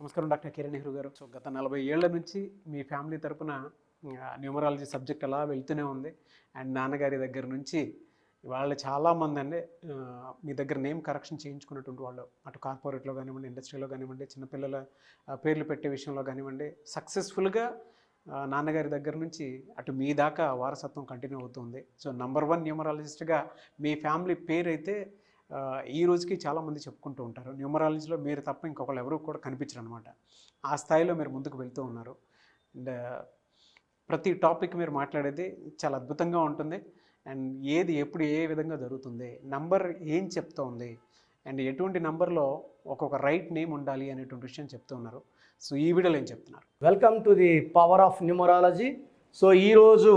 నమస్కారం డాక్టర్ కిరణ్ నెహ్రూ గారు. సో గత 40 ఏళ్ల నుంచి మీ ఫ్యామిలీ తరపున న్యూమరాలజీ సబ్జెక్ట్ అలా వెళ్తూనే ఉంది. అండ్ నాన్నగారి దగ్గర నుంచి వాళ్ళు చాలామంది అండి మీ దగ్గర నేమ్ కరెక్షన్ చేయించుకున్నటువంటి వాళ్ళు, అటు కార్పొరేట్లో కానివ్వండి, ఇండస్ట్రీలో కానివ్వండి, చిన్నపిల్లల పేర్లు పెట్టే విషయంలో కానివ్వండి, సక్సెస్ఫుల్గా నాన్నగారి దగ్గర నుంచి అటు మీ దాకా వారసత్వం కంటిన్యూ అవుతుంది. సో నంబర్ 1 న్యూమరాలజిస్ట్గా మీ ఫ్యామిలీ పేరు అయితే ఈ రోజుకి చాలామంది చెప్పుకుంటూ ఉంటారు. న్యూమరాలజీలో మీరు తప్ప ఇంకొకళ్ళు ఎవరు కూడా కనిపించరు అనమాట. ఆ స్థాయిలో మీరు ముందుకు వెళ్తూ ఉన్నారు. అండ్ ప్రతి టాపిక్ మీరు మాట్లాడేది చాలా అద్భుతంగా ఉంటుంది. అండ్ ఏది ఎప్పుడు ఏ విధంగా జరుగుతుంది, నంబర్ ఏం చెప్తోంది, అండ్ ఎటువంటి నంబర్లో ఒక్కొక్క రైట్ నేమ్ ఉండాలి అనేటువంటి విషయం చెప్తూ ఉన్నారు. సో ఈ వీడియోలో ఏం చెప్తున్నారు? Welcome to the power of numerology. So ఈరోజు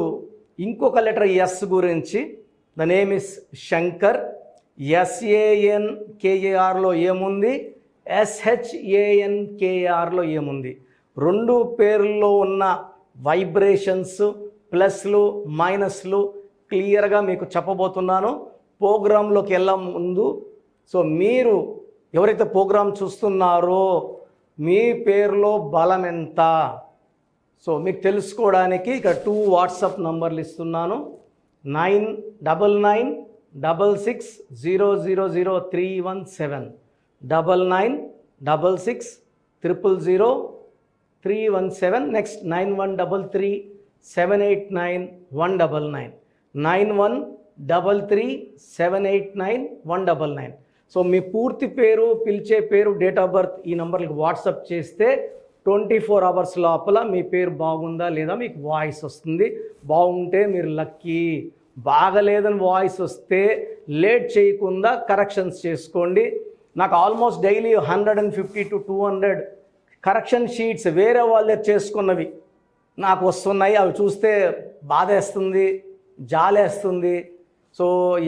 ఇంకొక లెటర్ ఎస్ గురించి. The name is Shankar. SANKARలో ఏముంది, SHANKARలో ఏముంది. రెండు పేర్లలో ఉన్న వైబ్రేషన్స్, ప్లస్లు మైనస్లు క్లియర్గా మీకు చెప్పబోతున్నాను ప్రోగ్రాంలోకి వెళ్ళే ముందు. సో మీరు ఎవరైతే ప్రోగ్రాం చూస్తున్నారో మీ పేరులో బలం ఎంత, సో మీకు తెలుసుకోవడానికి ఇక్కడ 2 వాట్సాప్ నంబర్లు ఇస్తున్నాను. 9966000317 9966000317. నెక్స్ట్ 9133789199 9133789199. సో మీ పూర్తి పేరు, పిలిచే పేరు, డేట్ ఆఫ్ బర్త్ ఈ నంబర్లకు వాట్సాప్ చేస్తే 24 అవర్స్ లోపల మీ పేరు బాగుందా లేదా మీకు వాయిస్ వస్తుంది. బాగుంటే మీరు లక్కీ, బాగలేదని వాయిస్ వస్తే లేట్ చేయకుండా కరెక్షన్స్ చేసుకోండి. నాకు almost daily 150 to 200 correction sheets వేరే వాళ్ళే చేసుకున్నవి నాకు వస్తున్నాయి. అవి చూస్తే బాధేస్తుంది, జాలేస్తుంది. సో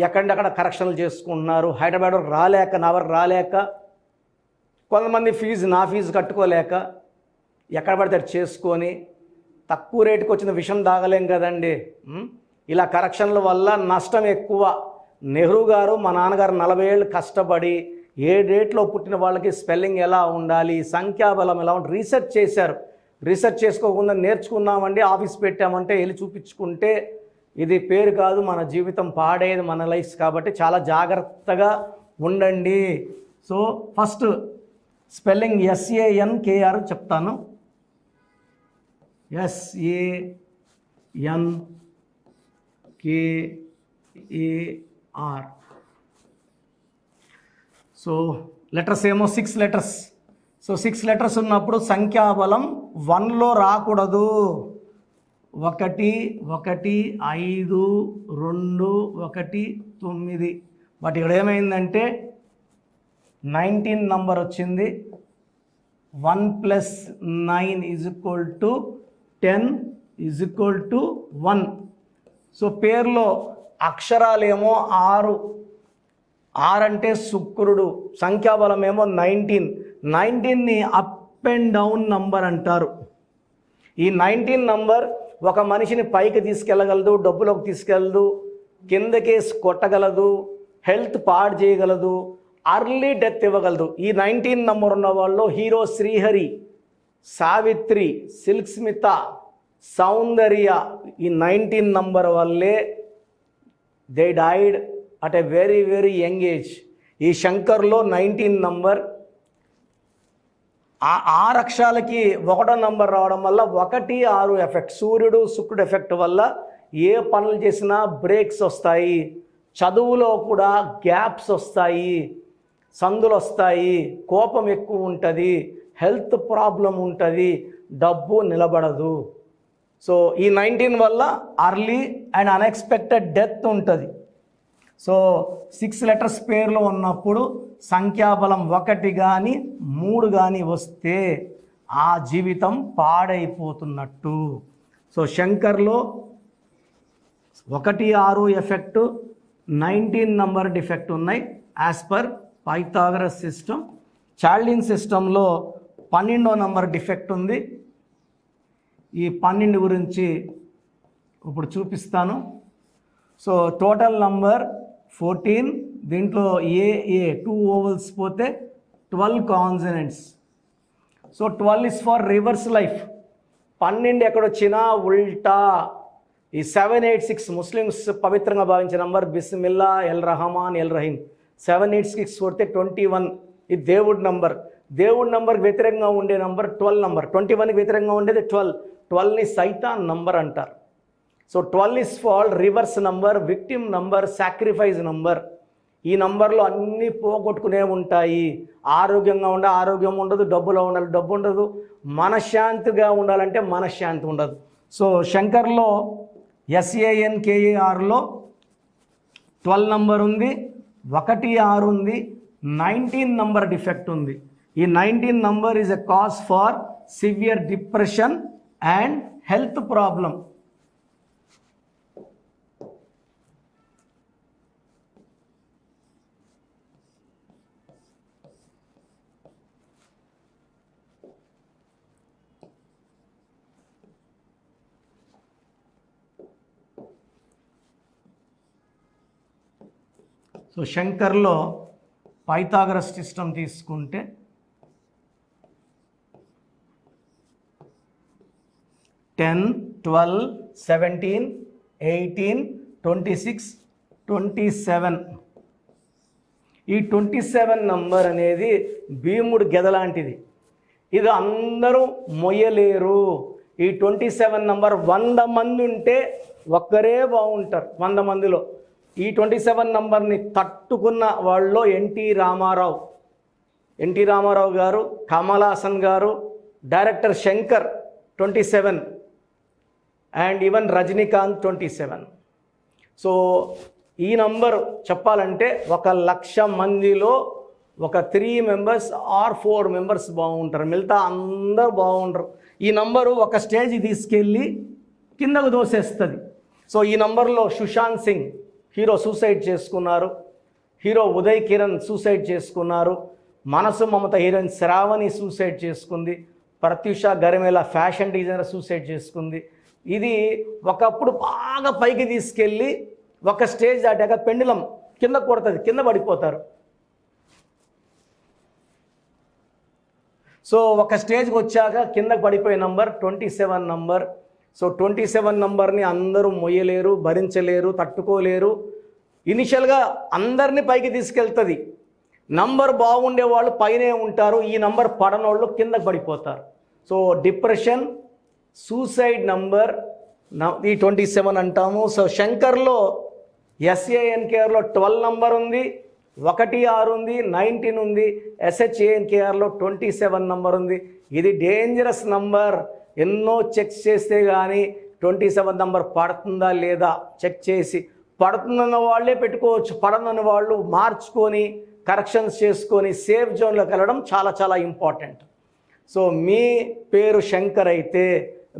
ఎక్కడెక్కడ కరెక్షన్లు చేసుకుంటున్నారు, హైదరాబాద్ వరకు రాలేక, నా వరకు రాలేక, కొంతమంది నా ఫీజు కట్టుకోలేక ఎక్కడ పడితే చేసుకొని తక్కువ రేటుకి వచ్చిన విషయం తాగలేం కదండి. ఇలా కరెక్షన్ల వల్ల నష్టం ఎక్కువ. నెహ్రూ గారు, మా నాన్నగారు 40 ఏళ్ళు కష్టపడి ఏ డేట్లో పుట్టిన వాళ్ళకి స్పెల్లింగ్ ఎలా ఉండాలి, సంఖ్యాబలం ఎలా ఉండాలి రీసెర్చ్ చేశారు. రీసెర్చ్ చేసుకోకుండా నేర్చుకున్నామండి, ఆఫీస్ పెట్టామంటే వెళ్ళి చూపించుకుంటే ఇది పేరు కాదు, మన జీవితం పాడేది, మన లైఫ్. కాబట్టి చాలా జాగ్రత్తగా ఉండండి. సో ఫస్ట్ స్పెల్లింగ్ SANKR చెప్తాను. SANKAR. సో లెటర్స్ ఏమో 6 లెటర్స్. సో 6 లెటర్స్ ఉన్నప్పుడు సంఖ్యాబలం 1లో రాకూడదు. 1 1 5 2 1 9. బట్ ఇక్కడ ఏమైందంటే 19 నంబర్ వచ్చింది. 1 + 9 = 10 = 1. సో పేర్లో అక్షరాలేమో 6 అంటే శుక్రుడు. సంఖ్యాబలం ఏమో 19. 19ని అప్ అండ్ డౌన్ నంబర్ అంటారు. ఈ 19 నంబర్ ఒక మనిషిని పైకి తీసుకెళ్ళగలదు, డబ్బులోకి తీసుకెళ్ళదు, కిందకేసి కొట్టగలదు, హెల్త్ పాడు చేయగలదు, అర్లీ డెత్ ఇవ్వగలదు. ఈ 19 నంబర్ ఉన్న వాళ్ళు హీరో శ్రీహరి, సావిత్రి, సిల్క్ స్మిత, సౌందర్య ఈ 19 నంబర్ వల్లే they died at a very very young age. ఈ శంకర్లో 19 నంబర్ 6 అక్షరాలకి 1వ నంబర్ రావడం వల్ల 1 6 ఎఫెక్ట్, సూర్యుడు శుక్రుడు ఎఫెక్ట్ వల్ల ఏ పనులు చేసినా బ్రేక్స్ వస్తాయి, చదువులో కూడా గ్యాప్స్ వస్తాయి, సందులు వస్తాయి, కోపం ఎక్కువ ఉంటుంది, హెల్త్ ప్రాబ్లం ఉంటుంది, డబ్బు నిలబడదు. సో ఈ 19 వల్ల అర్లీ అండ్ అన్ఎక్స్పెక్టెడ్ డెత్ ఉంటుంది. సో 6 లెటర్స్ పేర్లో ఉన్నప్పుడు సంఖ్యాబలం 1 కానీ 3 కానీ వస్తే ఆ జీవితం పాడైపోతున్నట్టు. సో శంకర్లో 1 6 ఎఫెక్ట్, 19 నంబర్ డిఫెక్ట్ ఉన్నాయి as per Pythagoras system. Chaldean సిస్టంలో 12వ నంబర్ డిఫెక్ట్ ఉంది. ఈ 12 గురించి ఇప్పుడు చూపిస్తాను. So total number 14. దీంట్లో ఏ 2 ఓవల్స్ పోతే 12 consonants. So 12 is for rivers life. 12 ఎక్కడొచ్చినా ఉల్టా. ఈ 786 ముస్లిమ్స్ పవిత్రంగా భావించే number Bismillah L Rahman L Rahim. 786 కొడితే 21. ఇది దేవుడి నంబర్. దేవుడి నంబర్కి వ్యతిరేకంగా ఉండే నంబర్ 12 నంబర్. 21కి వ్యతిరేకంగా ఉండేది 12. 12ని సైతాన్ నంబర్ అంటారు. So 12 is fall reverse number, victim number, sacrifice number. ఈ నంబర్లో అన్నీ పోగొట్టుకునే ఉంటాయి. ఆరోగ్యంగా ఉండాలి, ఆరోగ్యం ఉండదు. డబ్బులో ఉండాలి, డబ్బు ఉండదు. మనశ్శాంతిగా ఉండాలంటే మనశ్శాంతి ఉండదు. సో శంకర్లో SANKARలో 12 నంబర్ ఉంది, 16 ఉంది, 19 నంబర్ డిఫెక్ట్ ఉంది. ఈ 19 number is a cause for severe depression and health problem. So శంకర్లో పైథాగరస్ సిస్టమ్ తీసుకుంటే 10, 12, 17, 18, 26, 27. ఈ 27 నంబర్ అనేది భీముడు గెద లాంటిది. ఇది అందరూ మొయ్యలేరు. ఈ 27 నంబర్ 100 మంది ఉంటే ఒక్కరే బాగుంటారు 100 మందిలో. ఈ 27 నంబర్ని తట్టుకున్న వాళ్ళలో ఎన్టీ రామారావు గారు, కమల్ హాసన్ గారు, director Shankar 27 and even Rajinikanth 27. So ఈ నంబర్ చెప్పాలంటే 1,00,000 మందిలో ఒక 3 మెంబర్స్ ఆర్ 4 మెంబర్స్ బాగుంటారు, మిగతా అందరూ బాగుంటారు. ఈ నంబరు ఒక స్టేజ్ తీసుకెళ్ళి కిందకు దోసేస్తుంది. సో ఈ నంబర్లో సుశాంత్ సింగ్ హీరో సూసైడ్ చేసుకున్నారు, హీరో ఉదయ్ కిరణ్ సూసైడ్ చేసుకున్నారు, మనసు మమత హీరోయిన్ శ్రావణి సూసైడ్ చేసుకుంది, ప్రత్యూష గరిమేల ఫ్యాషన్ డిజైనర్ సూసైడ్ చేసుకుంది. ఇది ఒకప్పుడు బాగా పైకి తీసుకెళ్ళి ఒక స్టేజ్ దాటాక పెండులం కింద కొడుతుంది, కింద పడిపోతారు. సో ఒక స్టేజ్కి వచ్చాక కిందకు పడిపోయే నంబర్ 27 నంబర్. సో 27 నంబర్ని అందరూ మొయ్యలేరు, భరించలేరు, తట్టుకోలేరు. ఇనిషియల్గా అందరినీ పైకి తీసుకెళ్తుంది. నంబర్ బాగుండే వాళ్ళు పైనే ఉంటారు, ఈ నంబర్ పడనోళ్ళు కిందకు పడిపోతారు. సో డిప్రెషన్, సూసైడ్ నంబర్ ఈ 27 అంటాము. సో శంకర్లో SANKRలో 12 నంబర్ ఉంది, 16 ఉంది, 19 ఉంది. SHANKRలో 27 నంబర్ ఉంది. ఇది డేంజరస్ నంబర్. ఎన్నో చెక్ చేస్తే కానీ 27 నంబర్ పడుతుందా లేదా చెక్ చేసి, పడుతుందన్న వాళ్ళే పెట్టుకోవచ్చు, పడనన్న వాళ్ళు మార్చుకొని కరెక్షన్స్ చేసుకొని సేఫ్ జోన్లోకి వెళ్ళడం చాలా చాలా ఇంపార్టెంట్. సో మీ పేరు శంకర్ అయితే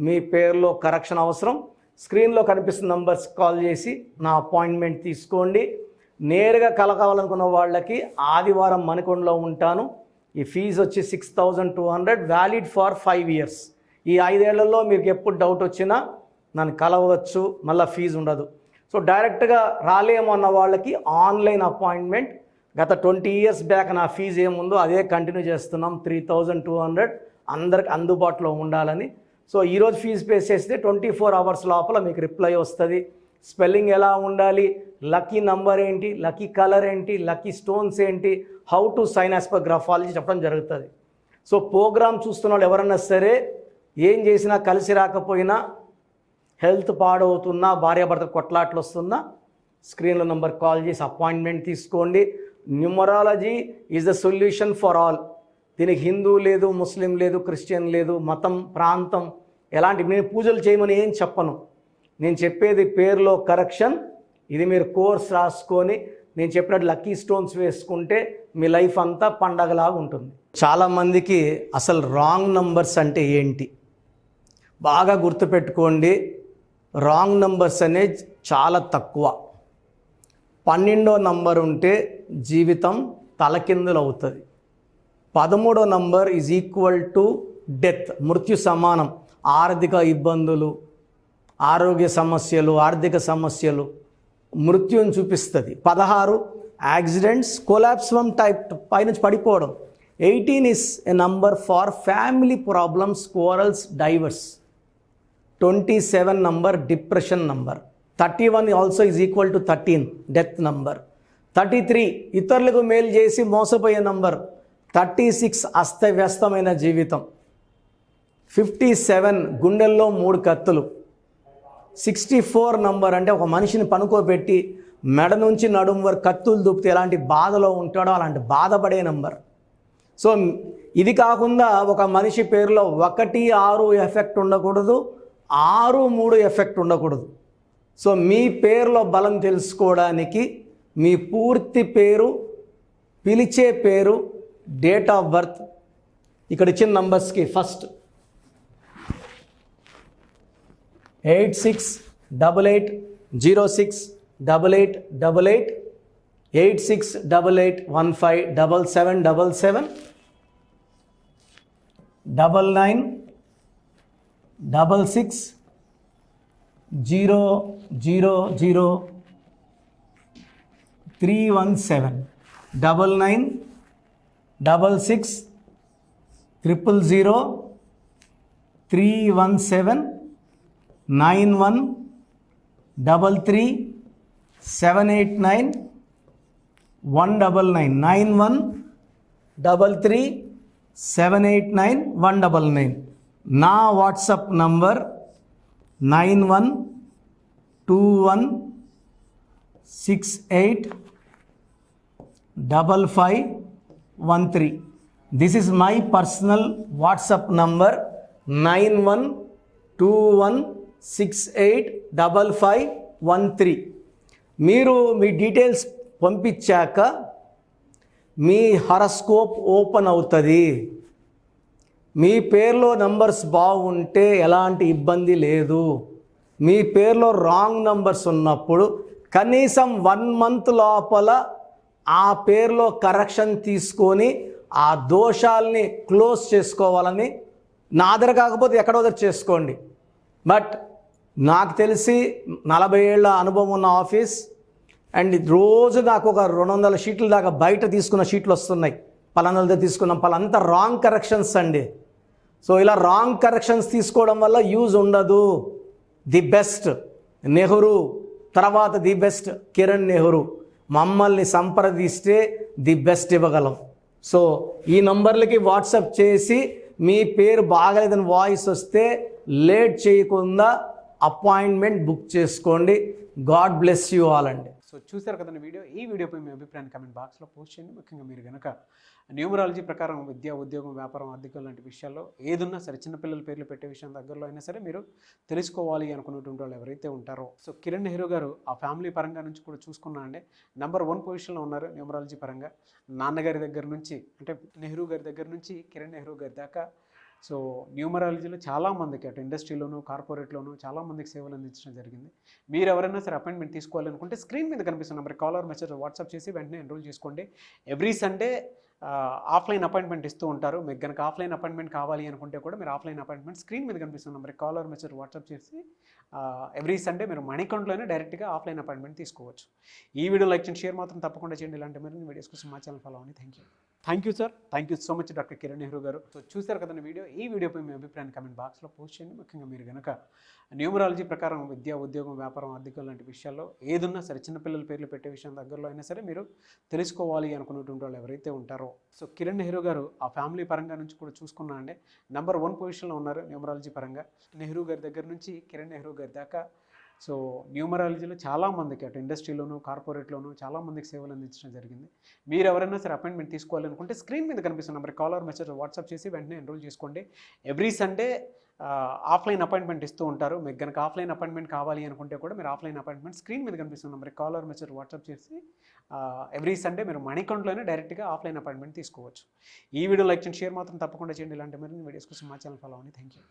మీ పేరులో కరెక్షన్ అవసరం. స్క్రీన్లో కనిపిస్తున్న నంబర్స్ కాల్ చేసి నా అపాయింట్మెంట్ తీసుకోండి. నేరుగా కలకావాలనుకున్న వాళ్ళకి ఆదివారం మణికొండలో ఉంటాను. ఈ ఫీజు వచ్చి 6,200, వ్యాలిడ్ ఫర్ 5 years. ఈ 5 ఏళ్లలో మీకు ఎప్పుడు డౌట్ వచ్చినా నన్ను కలవచ్చు, మళ్ళీ ఫీజు ఉండదు. సో డైరెక్ట్గా రాలేమో అన్న వాళ్ళకి ఆన్లైన్ అపాయింట్మెంట్. గత 20 years బ్యాక్ నా ఫీజు ఏముందో అదే కంటిన్యూ చేస్తున్నాం, 3,200 అందరికి అందుబాటులో ఉండాలని. సో ఈరోజు ఫీజు పే చేస్తే 24 hours లోపల మీకు రిప్లై వస్తుంది. స్పెల్లింగ్ ఎలా ఉండాలి, లక్కీ నంబర్ ఏంటి, లక్కీ కలర్ ఏంటి, లక్కీ స్టోన్స్ ఏంటి, how to sign as per graphology చెప్పడం జరుగుతుంది. సో ప్రోగ్రామ్ చూస్తున్న వాళ్ళు ఎవరన్నా సరే ఏం చేసినా కలిసి రాకపోయినా, హెల్త్ పాడవుతున్నా, భార్యాభర్త కొట్లాట్లు వస్తున్నా, స్క్రీన్లో నంబర్ కాల్ చేసి అపాయింట్మెంట్ తీసుకోండి. Numerology is the solution for all. దీనికి హిందూ లేదు, ముస్లిం లేదు, క్రిస్టియన్ లేదు, మతం, ప్రాంతం ఎలాంటి నేను పూజలు చేయమని ఏం చెప్పను. నేను చెప్పేది పేరులో కరెక్షన్. ఇది మీరు కోర్స్ రాసుకొని నేను చెప్పినట్టు లక్కీ స్టోన్స్ వేసుకుంటే మీ లైఫ్ అంతా పండగలాగా ఉంటుంది. చాలామందికి అసలు రాంగ్ నంబర్స్ అంటే ఏంటి బాగా గుర్తుపెట్టుకోండి. రాంగ్ నంబర్స్ అనేది చాలా తక్కువ. 12వ నంబర్ ఉంటే జీవితం తలకిందులు అవుతుంది. 13వ number is equal to death, మృత్యు సమానం. ఆర్థిక ఇబ్బందులు, ఆరోగ్య సమస్యలు, ఆర్థిక సమస్యలు మృత్యుని చూపిస్తుంది. 16 యాక్సిడెంట్స్, కొలాప్స్ ఫ్రమ్ టైప్ పైనుంచి పడిపోవడం. 18 is a number for family problems, quarrels, divorce. 27 number, depression number. 31 also is equal to 13, death number. 33 ఇతరులకు మేలు చేసి మోసపోయే నంబర్. 36 అస్తవ్యస్తమైన జీవితం. 57 గుండెల్లో 3 కత్తులు. 64 నంబర్ అంటే ఒక మనిషిని పనుకోబెట్టి మెడ నుంచి నడుము వరకు కత్తులు దూపితే ఎలాంటి బాధలో ఉంటాడో అలాంటి బాధపడే నంబర్. సో ఇది కాకుండా ఒక మనిషి పేరులో 1, 6 ఎఫెక్ట్ ఉండకూడదు, 6, 3 ఎఫెక్ట్ ఉండకూడదు. సో మీ పేరులో బలం తెలుసుకోవడానికి మీ పూర్తి పేరు, పిలిచే పేరు, డేట్ ఆఫ్ బర్త్, ఇక్కడ ఇచ్చిన నంబర్స్కి ఫస్ట్ 8688068888, 8688157777, 9966000317, 9966000317, 9133789199, నా WhatsApp number 9121685513. This is my personal WhatsApp number 9121685513. మీరు మీ డీటెయిల్స్ పంపించాక మీ హరస్కోప్ ఓపెన్ అవుతుంది. మీ పేరులో నంబర్స్ బాగుంటే ఎలాంటి ఇబ్బంది లేదు. మీ పేరులో రాంగ్ నంబర్స్ ఉన్నప్పుడు కనీసం 1 month లోపల ఆ పేరులో కరెక్షన్ తీసుకొని ఆ దోషాలని క్లోజ్ చేసుకోవాలని, నా దగ్గర కాకపోతే ఎక్కడో దగ్గర చేసుకోండి. బట్ నాకు తెలిసి 40 ఏళ్ళ అనుభవం ఉన్న ఆఫీస్ అండ్ రోజు నాకు ఒక 200 షీట్ల దాకా బయట తీసుకున్న షీట్లు వస్తున్నాయి. పలానాలతో తీసుకున్నాం, పలానంతా రాంగ్ కరెక్షన్స్ అండి. సో ఇలా రాంగ్ కరెక్షన్స్ తీసుకోవడం వల్ల యూజ్ ఉండదు. ది బెస్ట్ నెహ్రూ, తర్వాత ది బెస్ట్ కిరణ్ నెహ్రూ, మమ్మల్ని సంప్రదిస్తే ది బెస్ట్ ఇవ్వగలం. సో ఈ నంబర్లకి వాట్సాప్ చేసి మీ పేరు బాగలేదని వాయిస్ వస్తే లేట్ చేయకుండా అపాయింట్మెంట్ బుక్ చేసుకోండి. గాడ్ బ్లెస్ యూ ఆల్ అండి. సో చూసారు కదండి వీడియో. ఈ వీడియోపై మీ అభిప్రాయాన్ని కామెంట్ బాక్స్లో పోస్ట్ చేయండి. ముఖ్యంగా మీరు కనుక న్యూమరాలజీ ప్రకారం విద్య, ఉద్యోగం, వ్యాపారం, ఆర్థికం లాంటి విషయాల్లో ఏదున్నా సరే, చిన్నపిల్లల పేర్లు పెట్టే విషయం దగ్గరలో అయినా సరే మీరు తెలుసుకోవాలి అనుకున్నటువంటి వాళ్ళు ఎవరైతే ఉంటారో, సో కిరణ్ నెహ్రూ గారు ఆ ఫ్యామిలీ పరంగా నుంచి కూడా చూసుకున్నా అండి నెంబర్ 1 పొజిషన్లో ఉన్నారు న్యూమరాలజీ పరంగా. నాన్నగారి దగ్గర నుంచి అంటే నెహ్రూ గారి దగ్గర నుంచి కిరణ్ నెహ్రూ గారి దాకా సో న్యూమరాలజీలో చాలామందికి అటు ఇండస్ట్రీలోను, కార్పొరేట్లోను చాలామందికి సేవలు అందించడం జరిగింది. మీరు ఎవరైనా సరే అపాయింట్మెంట్ తీసుకోవాలనుకుంటే స్క్రీన్ మీద కనిపిస్తున్న నెంబర్ కాలర్ మెసేజ్ వాట్సాప్ చేసి వెంటనే ఎన్రోల్ చేసుకోండి. ఎవ్రీ సండే ఆఫ్లైన్ అపాయింట్మెంట్ ఇస్తూ ఉంటారు. మీకు కనుక ఆఫ్లైన్ అపాయింట్మెంట్ కావాలి అనుకుంటే కూడా మీరు ఆఫ్లైన్ అపాయింట్మెంట్ స్క్రీన్ మీద కనిపిస్తున్న నెంబర్ కాలర్ మెసేజ్ వాట్సాప్ చేసి ఎవ్రీ సండే మీరు మణికంట్లోనే డైరెక్ట్గా ఆఫ్లైన్ అపాయింట్మెంట్ తీసుకోవచ్చు. ఈ వీడియో లైక్ చేయండి, షేర్ మాత్రం తప్పకుండా చేయండి. ఇలాంటి మరిన్ని వీడియోస్ కోసం మా ఛానల్ ఫాలో అవ్వండి. Thank you sir. Thank you so much doctor Kiran Nehru గారు. సో చూసారు కదండి వీడియో. ఈ వీడియోపై మీ అభిప్రాయాన్ని కామెంట్ బాక్స్లో పోస్ట్ చేయండి. ముఖ్యంగా మీరు కనుక న్యూమరాలజీ ప్రకారం విద్య, ఉద్యోగం, వ్యాపారం, ఆర్థికం లాంటి విషయాల్లో ఏదున్నా సరే, చిన్నపిల్లల పేర్లు పెట్టే విషయం దగ్గరలో అయినా సరే మీరు తెలుసుకోవాలి అనుకున్నటువంటి వాళ్ళు ఎవరైతే ఉంటారో, సో కిరణ్ నెహ్రూ గారు ఆ ఫ్యామిలీ పరంగా నుంచి కూడా చూసుకున్నా అండి నెంబర్ 1 పొజిషన్లో ఉన్నారు న్యూమరాలజీ పరంగా. నెహ్రూ గారి దగ్గర నుంచి కిరణ్ నెహ్రూ గారి దాకా సో న్యూమరాలజీలో చాలామందికి అటు ఇండస్ట్రీలోను, కార్పొరేట్లోను చాలామందికి సేవలు అందించడం జరిగింది. మీరు ఎవరైనా సరే అపాయింట్మెంట్ తీసుకోవాలనుకుంటే స్క్రీన్ మీద కనిపిస్తున్న నెంబర్ కాలర్ మెసేజ్ వాట్సాప్ చేసి వెంటనే ఎన్రోల్ చేసుకోండి. ఎవ్రీ సండే ఆఫ్లైన్ అపాయింట్మెంట్ ఇస్తూ ఉంటారు. మీకు కనుక ఆఫ్లైన్ అపాయింట్మెంట్ కావాలి అనుకుంటే కూడా మీరు ఆఫ్లైన్ అపాయింట్మెంట్ స్క్రీన్ మీద కనిపిస్తున్న నెంబర్ కాలర్ మెసేజ్ వాట్సాప్ చేసి ఎవ్రీ సండే మీరు మణికంట్లోనే డైరెక్ట్గా ఆఫ్లైన్ అపాయింట్మెంట్ తీసుకోవచ్చు. ఈ వీడియో లైక్ చేయండి, షేర్ మాత్రం తప్పకుండా చేయండి. ఇలాంటి మరిన్ని వీడియోస్ కోసం మా ఛానల్ ఫాలో అవ్వండి. Thank you.